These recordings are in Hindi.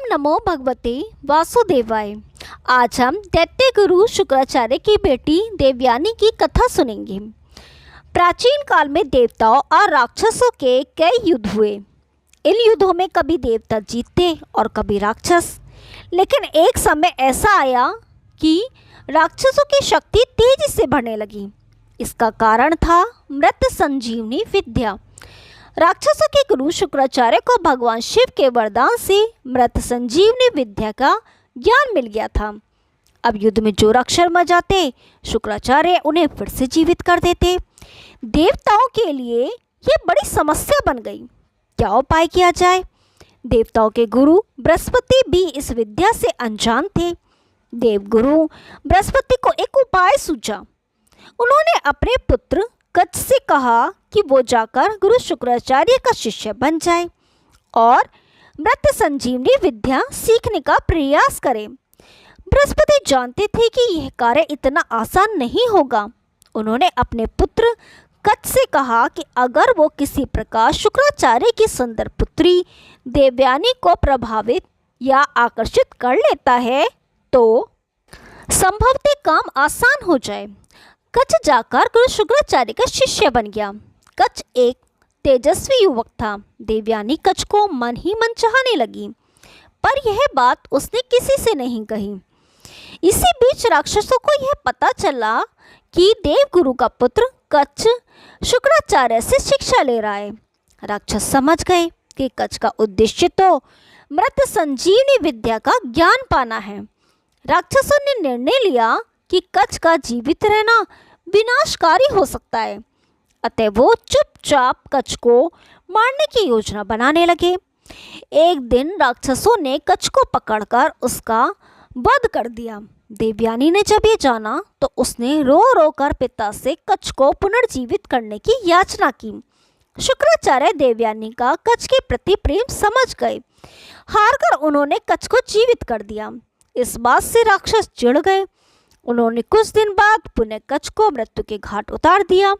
नमो भगवते वासुदेवाय। आज हम दैत्य गुरु शुक्राचार्य की बेटी देवयानी की कथा सुनेंगे। प्राचीन काल में देवताओं और राक्षसों के कई युद्ध हुए। इन युद्धों में कभी देवता जीतते और कभी राक्षस। लेकिन एक समय ऐसा आया कि राक्षसों की शक्ति तेजी से बढ़ने लगी। इसका कारण था मृत संजीवनी विद्या। राक्षसों के गुरु शुक्राचार्य को भगवान शिव के वरदान से मृत संजीवनी विद्या का ज्ञान मिल गया था। अब युद्ध में जो राक्षस मर जाते, शुक्राचार्य उन्हें फिर से जीवित कर देते। देवताओं के लिए यह बड़ी समस्या बन गई। क्या उपाय किया जाए? देवताओं के गुरु बृहस्पति भी इस विद्या से अनजान थे। देवगुरु बृहस्पति को एक उपाय सूझा। उन्होंने अपने पुत्र कच्छ से कहा कि वो जाकर गुरु शुक्राचार्य का शिष्य बन जाए और मृत संजीवनी विद्या सीखने का प्रयास करे। बृहस्पति जानते थे कि यह कार्य इतना आसान नहीं होगा। उन्होंने अपने पुत्र कच्छ से कहा कि अगर वो किसी प्रकार शुक्राचार्य की सुंदर पुत्री देवयानी को प्रभावित या आकर्षित कर लेता है तो संभवतः काम आसान हो जाए। कच्छ जाकर गुरु शुक्राचार्य का शिष्य बन गया। कच्छ एक तेजस्वी युवक था। देवयानी कच्छ को मन ही मन चाहने लगी, पर यह बात उसने किसी से नहीं कही। इसी बीच राक्षसों को यह पता चला कि देवगुरु का पुत्र कच्छ शुक्राचार्य से शिक्षा ले रहा है। राक्षस समझ गए कि कच्छ का उद्देश्य तो मृत संजीवनी विद्या का ज्ञान पाना है। राक्षसों ने निर्णय लिया कि कच्छ का जीवित रहना विनाशकारी हो सकता है, अतः वो चुपचाप कच्छ को मारने की योजना बनाने लगे। एक दिन राक्षसों ने कच्छ को पकड़कर उसका वध कर दिया। देवयानी ने जब ये जाना तो उसने रो रो कर पिता से कच्छ को पुनर्जीवित करने की याचना की। शुक्राचार्य देवयानी का कच्छ के प्रति प्रेम समझ गए। हारकर उन्होंने कच्छ को जीवित कर दिया। इस बात से राक्षस चिढ़ गए। उन्होंने कुछ दिन बाद पुनः कच्छ को मृत्यु के घाट उतार दिया।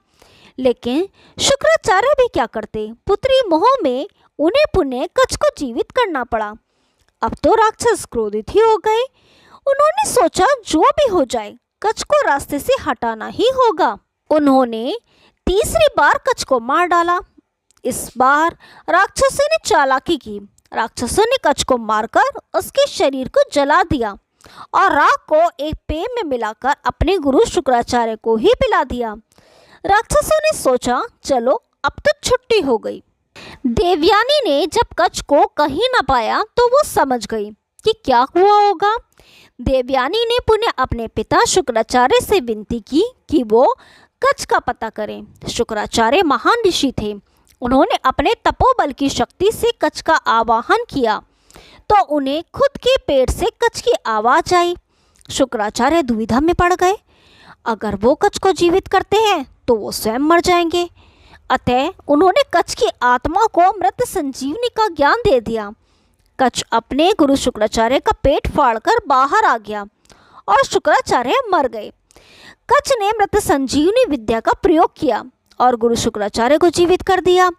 लेकिन शुक्राचार्य भी क्या करते, पुत्री मोह में उन्हें पुनः कच्छ को जीवित करना पड़ा। अब तो राक्षस क्रोधित ही हो गए। उन्होंने सोचा जो भी हो जाए कच्छ को रास्ते से हटाना ही होगा। उन्होंने तीसरी बार कच्छ को मार डाला। इस बार राक्षसों ने चालाकी की। राक्षसों ने कच्छ को मारकर उसके शरीर को जला दिया और राख को एक पेय में मिलाकर अपने गुरु शुक्राचार्य को ही पिला दिया। राक्षसों ने सोचा चलो अब तो छुट्टी हो गई। देवयानी ने जब कच्छ को कहीं न पाया तो वो समझ गई कि क्या हुआ होगा। देवयानी ने पुनः अपने पिता शुक्राचार्य से विनती की कि वो कच्छ का पता करें। शुक्राचार्य महान ऋषि थे। उन्होंने अपने तपोबल की शक्ति से कच्छ का आवाहन किया तो उन्हें खुद के पेट से कच्छ की आवाज आई। शुक्राचार्य दुविधा में पड़ गए। अगर वो कच्छ को जीवित करते हैं तो वो स्वयं मर जाएंगे। अतः उन्होंने कच्छ की आत्मा को मृत संजीवनी का ज्ञान दे दिया। कच्छ अपने गुरु शुक्राचार्य का पेट फाड़कर बाहर आ गया और शुक्राचार्य मर गए। कच्छ ने मृत संजीवनी विद्या का प्रयोग किया और गुरु शुक्राचार्य को जीवित कर दिया।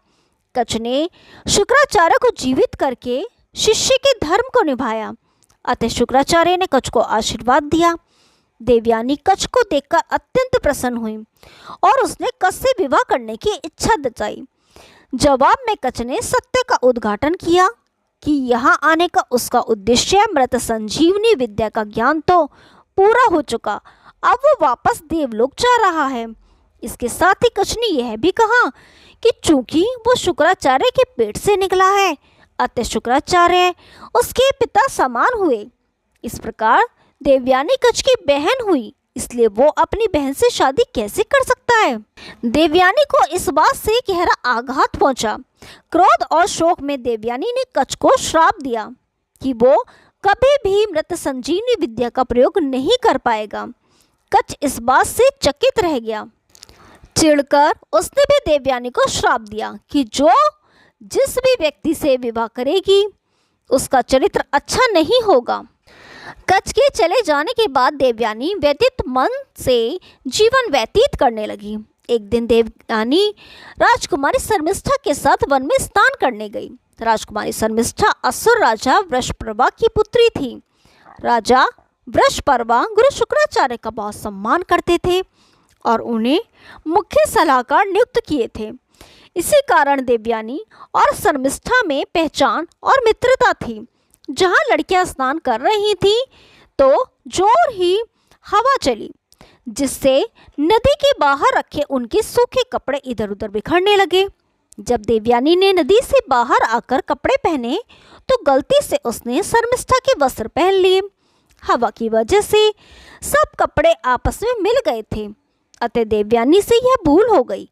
कच्छ ने शुक्राचार्य को जीवित करके शिष्य के धर्म को निभाया। अतः शुक्राचार्य ने कच्छ को आशीर्वाद दिया। देवयानी कच्छ को देखकर अत्यंत प्रसन्न हुई और उसने कच्छ से विवाह करने की इच्छा जताई। जवाब में कच्छ ने सत्य का उद्घाटन किया कि यहाँ आने का उसका उद्देश्य मृत संजीवनी विद्या का ज्ञान तो पूरा हो चुका, अब वो वापस देवलोक जा रहा है। इसके साथ ही कच्छ ने यह भी कहा कि चूंकि वो शुक्राचार्य के पेट से निकला है अतः शुक्राचार्य उसके पिता समान हुए। इस प्रकार देवयानी कच्छ की बहन हुई, इसलिए वो अपनी बहन से शादी कैसे कर सकता है? देवयानी को इस बात से गहरा आघात पहुंचा। क्रोध और शोक में देवयानी ने कच्छ को श्राप दिया कि वो कभी भी मृत संजीवनी विद्या का प्रयोग नहीं कर पाएगा। कच्छ इस बात से चकित रह गया। चिढ़कर उसने भी देवयानी को श्राप दिया कि जो जिस भी व्यक्ति से विवाह करेगी उसका चरित्र अच्छा नहीं होगा। कच्छ के चले जाने के बाद देवयानी व्यतीत मन से जीवन व्यतीत करने लगी। एक दिन देवयानी राजकुमारी शर्मिष्ठा के साथ वन में स्नान करने गई। राजकुमारी शर्मिष्ठा असुर राजा वृषपर्वा की पुत्री थी। राजा वृषपर्वा गुरु शुक्राचार्य का बहुत सम्मान करते थे और उन्हें मुख्य सलाहकार नियुक्त किए थे। इसी कारण देवयानी और शर्मिष्ठा में पहचान और मित्रता थी। जहाँ लड़कियां स्नान कर रही थीं तो जोर ही हवा चली, जिससे नदी के बाहर रखे उनके सूखे कपड़े इधर उधर बिखरने लगे। जब देवयानी ने नदी से बाहर आकर कपड़े पहने तो गलती से उसने शर्मिष्ठा के वस्त्र पहन लिए। हवा की वजह से सब कपड़े आपस में मिल गए थे, अतः देवयानी से यह भूल हो गई।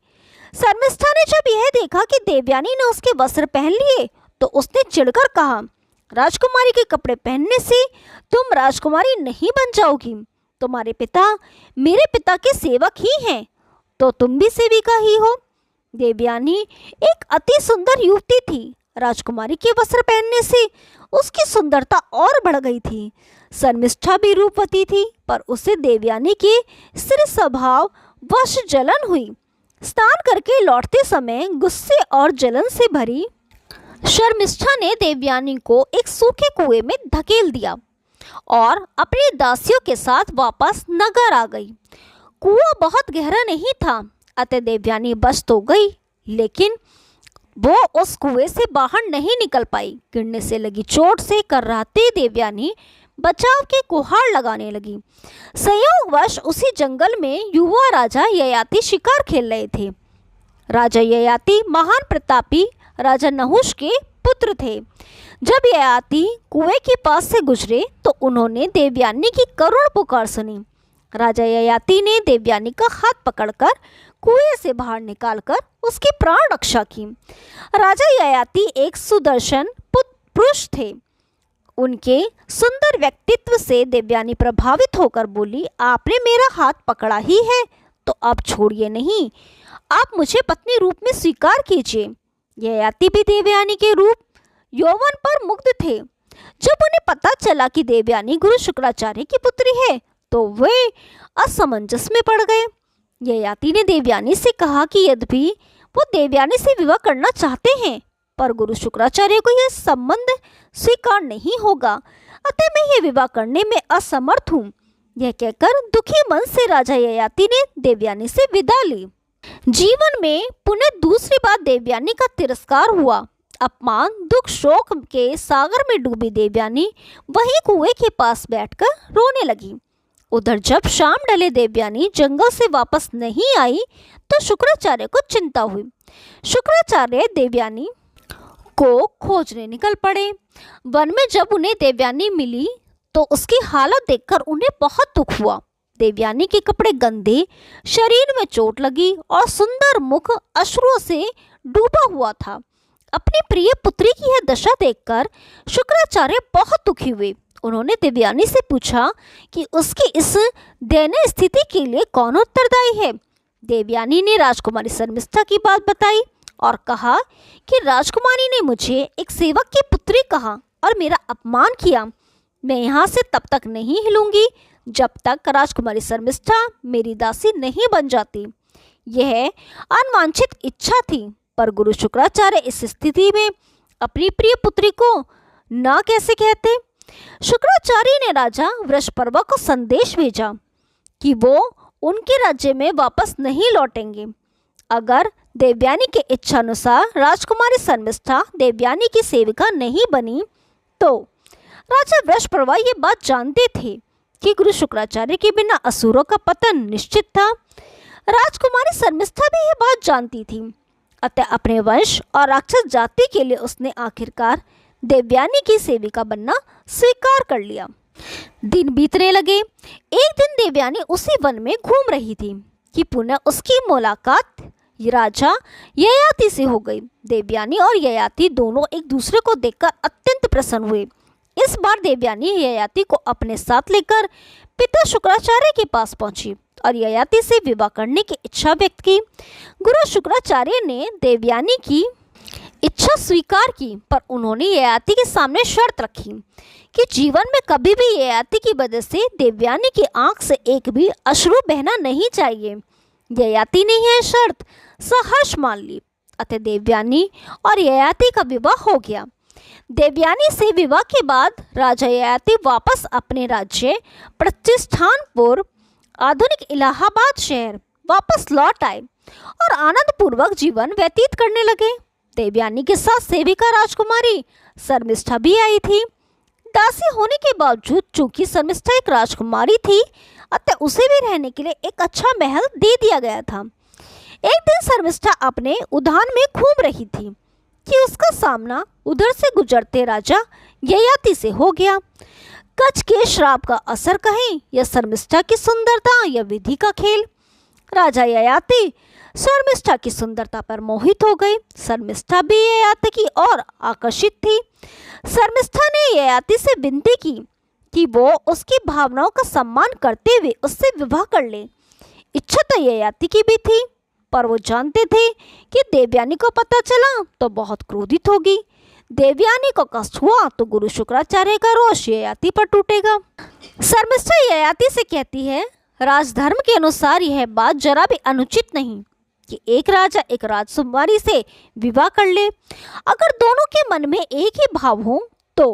शर्मिष्ठा ने जब यह देखा कि देवयानी ने उसके वस्त्र पहन लिए तो उसने चिढ़कर कहा, राजकुमारी के कपड़े पहनने से तुम राजकुमारी नहीं बन जाओगी। तुम्हारे पिता मेरे पिता के सेवक ही हैं, तो तुम भी सेविका ही हो। देवयानी एक अति सुंदर युवती थी। राजकुमारी के वस्त्र पहनने से उसकी सुंदरता और बढ़ गई थी। शर्मिष्ठा भी रूपवती थी, पर उसे देवयानी के स्त्री स्वभाव वश जलन हुई। स्नान करके लौटते समय गुस्से और जलन से भरी शर्मिष्ठा ने देवयानी को एक सूखे कुएं में धकेल दिया और अपनी दासियों के साथ वापस नगर आ गई। कुआं बहुत गहरा नहीं था, अतः देवयानी बच तो गई, लेकिन वो उस कुएं से बाहर नहीं निकल पाई। गिरने से लगी चोट से कर्राती देवयानी बचाव की गुहार लगाने लगी। संयोगवश उसी जंगल में युवा राजा ययाति शिकार खेल रहे थे। राजा ययाति महान प्रतापी राजा नहुष के पुत्र थे। जब ययाति कुएं के पास से गुजरे तो उन्होंने देवयानी की करुण पुकार सुनी। राजा ययाति ने देवयानी का हाथ पकड़कर कुएं से बाहर निकालकर उसकी प्राण रक्षा की। राजा ययाति एक सुदर्शन पुरुष थे। उनके सुंदर व्यक्तित्व से देवयानी प्रभावित होकर बोली, आपने मेरा हाथ पकड़ा ही है तो अब छोड़िए नहीं, आप मुझे पत्नी रूप में स्वीकार कीजिए। ययाति भी देवयानी के रूप यौवन पर मुग्ध थे। जब उन्हें पता चला कि देवयानी गुरु शुक्राचार्य की पुत्री है तो वे असमंजस में पड़ गए। ययाति ने देवयानी से कहा कि यद्यपि वो देवयानी से विवाह करना चाहते हैं, पर गुरु शुक्राचार्य को यह संबंध स्वीकार नहीं होगा, अतः मैं यह विवाह करने में असमर्थ हूँ। यह कहकर दुखी मन से राजा ययाति ने देवयानी से विदा ली। जीवन में पुनः दूसरी बार देवयानी का तिरस्कार हुआ। अपमान दुख शोक के सागर में डूबी देवयानी वहीं कुएं के पास बैठकर रोने लगी। उधर जब शाम ढले देवयानी जंगल से वापस नहीं आई तो शुक्राचार्य को चिंता हुई। शुक्राचार्य देवयानी को खोजने निकल पड़े। वन में जब उन्हें देवयानी मिली तो उसकी हालत देखकर उन्हें बहुत दुख हुआ। देवयानी के कपड़े गंदे, शरीर में चोट लगी और सुंदर मुख अश्रुओं से डूबा हुआ था। अपनी प्रिय पुत्री की यह दशा देखकर शुक्राचार्य बहुत दुखी हुए। उन्होंने देवयानी से पूछा कि उसकी इस दयनीय स्थिति के लिए कौन उत्तरदायी है। देवयानी ने राजकुमारी शर्मिष्ठा की बात बताई और कहा कि राजकुमारी ने मुझे एक सेवक की पुत्री कहा और मेरा अपमान किया। मैं यहाँ से तब तक नहीं हिलूंगी जब तक राजकुमारी शर्मिष्ठा मेरी दासी नहीं बन जाती। यह अनवांछित इच्छा थी, पर गुरु शुक्राचार्य इस स्थिति में अपनी प्रिय पुत्री को ना कैसे कहते। शुक्राचार्य ने राजा वृषपर्वा को संदेश भेजा कि वो उनके राज्य में वापस नहीं लौटेंगे। अगर देवयानी के इच्छानुसार राजकुमारी शर्मिष्ठा देवयानी की सेविका नहीं बनी तो राजा वृषपर्वा ये बात जानते थे कि गुरु शुक्राचार्य के बिना असुरों का पतन निश्चित था। राजकुमारी शर्मिष्ठा भी यह बात जानती थी, अतः अपने वंश और राक्षस जाति के लिए उसने आखिरकार देवयानी की सेविका बनना स्वीकार कर लिया। दिन बीतने लगे। एक दिन देवयानी उसी वन में घूम रही थी कि पुनः उसकी मुलाकात राजा ययाति से हो गई। देवयानी और ययाति दोनों एक दूसरे को देखकर अत्यंत प्रसन्न हुए। इस बार देवयानी ययाति को अपने साथ लेकर पिता शुक्राचार्य के पास पहुंची और ययाति से विवाह करने की इच्छा व्यक्त की। गुरु शुक्राचार्य ने देवयानी की इच्छा स्वीकार की, पर उन्होंने ययाति के सामने शर्त रखी कि जीवन में कभी भी ययाति की वजह से देवयानी की आंख से एक भी अश्रु बहना नहीं चाहिए। ययाति ने यह शर्त सहर्ष मान ली, अतः देवयानी और ययाति का विवाह हो गया। देवयानी से विवाह के बाद राजा ययाति वापस अपने राज्य प्रतिष्ठानपुर आधुनिक इलाहाबाद शहर वापस लौट आए और आनंद पूर्वक जीवन व्यतीत करने लगे। देवयानी के साथ सेविका राजकुमारी शर्मिष्ठा भी आई थी। दासी होने के बावजूद चूंकि शर्मिष्ठा एक राजकुमारी थी, अतः उसे भी रहने के लिए एक अच्छा महल दे दिया गया था। एक दिन शर्मिष्ठा अपने उद्यान में घूम रही थी कि उसका सामना उधर से गुजरते राजा ययाति से हो गया। कच के श्राप का असर कहें या शर्मिष्ठा की सुंदरता या विधि का खेल, राजा ययाति शर्मिष्ठा की सुंदरता पर मोहित हो गए। शर्मिष्ठा भी ययाति की ओर आकर्षित थी। शर्मिष्ठा ने ययाति से विनती की कि वो उसकी भावनाओं का सम्मान करते हुए उससे विवाह कर ले। इच्छा तो ययाति की भी थी, पर वो जानते थे कि देवयानी को पता चला तो बहुत क्रोधित होगी। देवयानी को कष्ट हुआ तो गुरु शुक्राचार्य का रोष ययाति पर टूटेगा। शर्मिष्ठा ययाति से कहती है, राजधर्म के अनुसार यह बात जरा भी अनुचित नहीं कि एक राजा एक राजकुमारी से विवाह कर ले। अगर दोनों के मन में एक ही भाव हो तो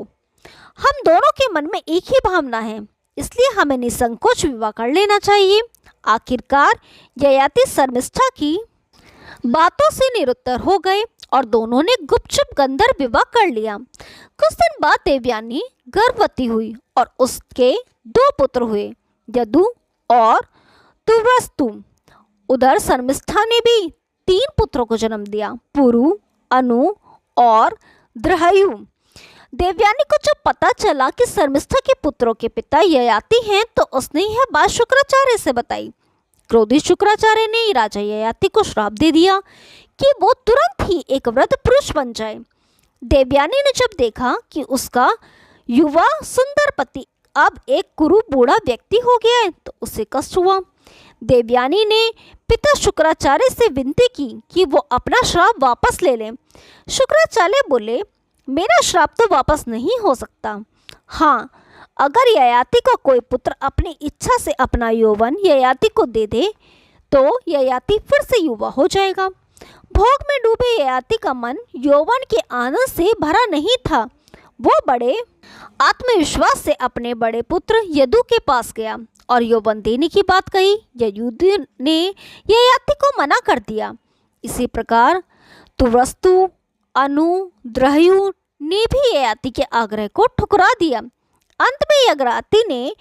हम दोनों के मन में एक ही भावना है, इसलिए हमें निसंकोच विवाह कर लेना चाहिए। आखिरकार ययाति शर्मिष्ठा की बातों से निरुत्तर हो गए और दोनों ने गुपचुप गंधर्व विवाह कर लिया। कुछ दिन बाद देवयानी गर्भवती हुई और उसके 2 पुत्र हुए, यदु और तुर्वस्तु। उधर शर्मिष्ठा ने भी 3 पुत्रों को जन्म दिया, पुरु, अनु और द्रहयु। देवयानी को जब पता चला कि शर्मिष्ठा के पुत्रों के पिता ययाति हैं, तो उसने यह बात शुक्राचार्य से बताई। क्रोधित शुक्राचार्य ने राजा ययाति को श्राप दे दिया कि वो तुरंत ही एक वृद्ध पुरुष बन जाए। देवयानी ने जब देखा कि उसका युवा सुंदर पति अब एक कुरु बूढ़ा व्यक्ति हो गया है, तो उसे कष्ट हुआ। देवयानी ने पिता शुक्राचार्य से विनती की कि वो अपना श्राप वापस ले लें। शुक्राचार्य बोले, मेरा श्राप तो वापस नहीं हो सकता। हाँ, अगर ययाति को कोई पुत्र अपनी इच्छा से अपना यौवन ययाति को दे दे तो ययाति फिर से युवा हो जाएगा। भोग में डूबे ययाति का मन यौवन के आनंद से भरा नहीं था। वो बड़े आत्मविश्वास से अपने बड़े पुत्र यदु के पास गया और यौवन देने की बात कही। यदु ने ययाति को मना कर दिया। इसी प्रकार तुर्वस्तु, अनु, द्रहयु ने भी ययाति के आग्रह को ठुकरा दिया। अंत में ययाति ने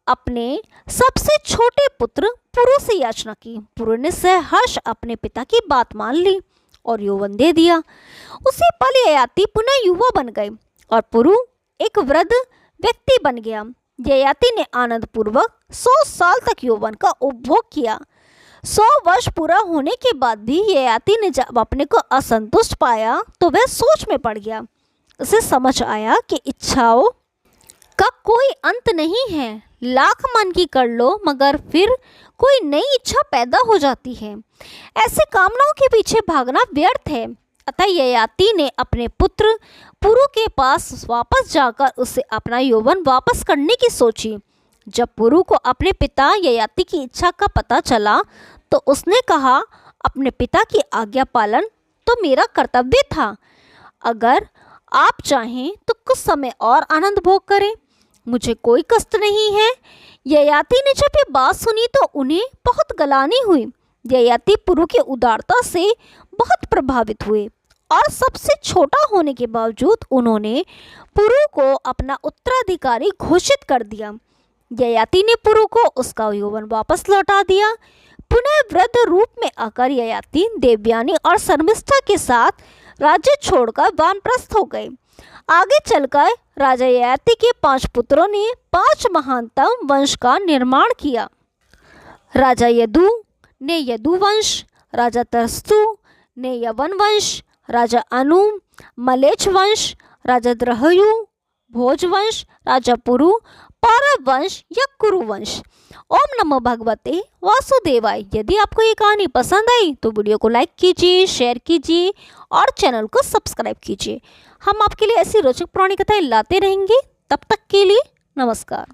अपने सबसे छोटे पुत्र पुरु से याचना की। पुरु ने सहर्ष अपने पिता की बात मान ली और यौवन दे दिया। उसी पल ययाति पुनः युवा बन गए और पुरु एक वृद्ध व्यक्ति बन गया। ययाति ने आनंद पूर्वक 100 साल तक यौवन का उपभोग किया। 100 वर्ष पूरा होने के बाद भी ययाति ने जब अपने को असंतुष्ट पाया तो वह सोच में पड़ गया। उसे समझ आया कि इच्छाओं का कोई अंत नहीं है। लाख मन की कर लो मगर फिर कोई नई इच्छा पैदा हो जाती है। ऐसे कामनाओं के पीछे भागना व्यर्थ है। अतः ययाति ने अपने पुत्र पुरु के पास वापस जाकर उसे अपना यौवन वापस करने की सोची। जब पुरु को अपने पिता ययाति की इच्छा का पता चला तो उसने कहा, अपने पिता की आज्ञा पालन तो मेरा कर्तव्य था। अगर आप चाहें तो कुछ समय और आनंद भोग करें, मुझे कोई कष्ट नहीं है। ययाति ने जब ये बात सुनी तो उन्हें बहुत गलानी हुई। ययाति पुरु की उदारता से बहुत प्रभावित हुए और सबसे छोटा होने के बावजूद उन्होंने पुरु को अपना उत्तराधिकारी घोषित कर दिया। ययाति ने पुरु को उसका यौवन वापस लौटा दिया। पुनः वृद्ध रूप में आकर ययाति देवयानी और शर्मिष्ठा के साथ राज्य छोड़कर वानप्रस्थ हो गए। आगे चलकर राजा ययाति के 5 पुत्रों ने 5 महानतम वंश का निर्माण किया। राजा यदु ने यदु वंश, राजा तरस्तु ने यवन वंश, राजा अनु मलेच्छ वंश, राजा द्रहयु भोज वंश, राजा पुरु पौरव वंश या कुरु वंश। ओम नमो भगवते वासुदेवाय। यदि आपको ये कहानी पसंद आई तो वीडियो को लाइक कीजिए, शेयर कीजिए और चैनल को सब्सक्राइब कीजिए। हम आपके लिए ऐसी रोचक पुरानी कथाएं लाते रहेंगे। तब तक के लिए नमस्कार।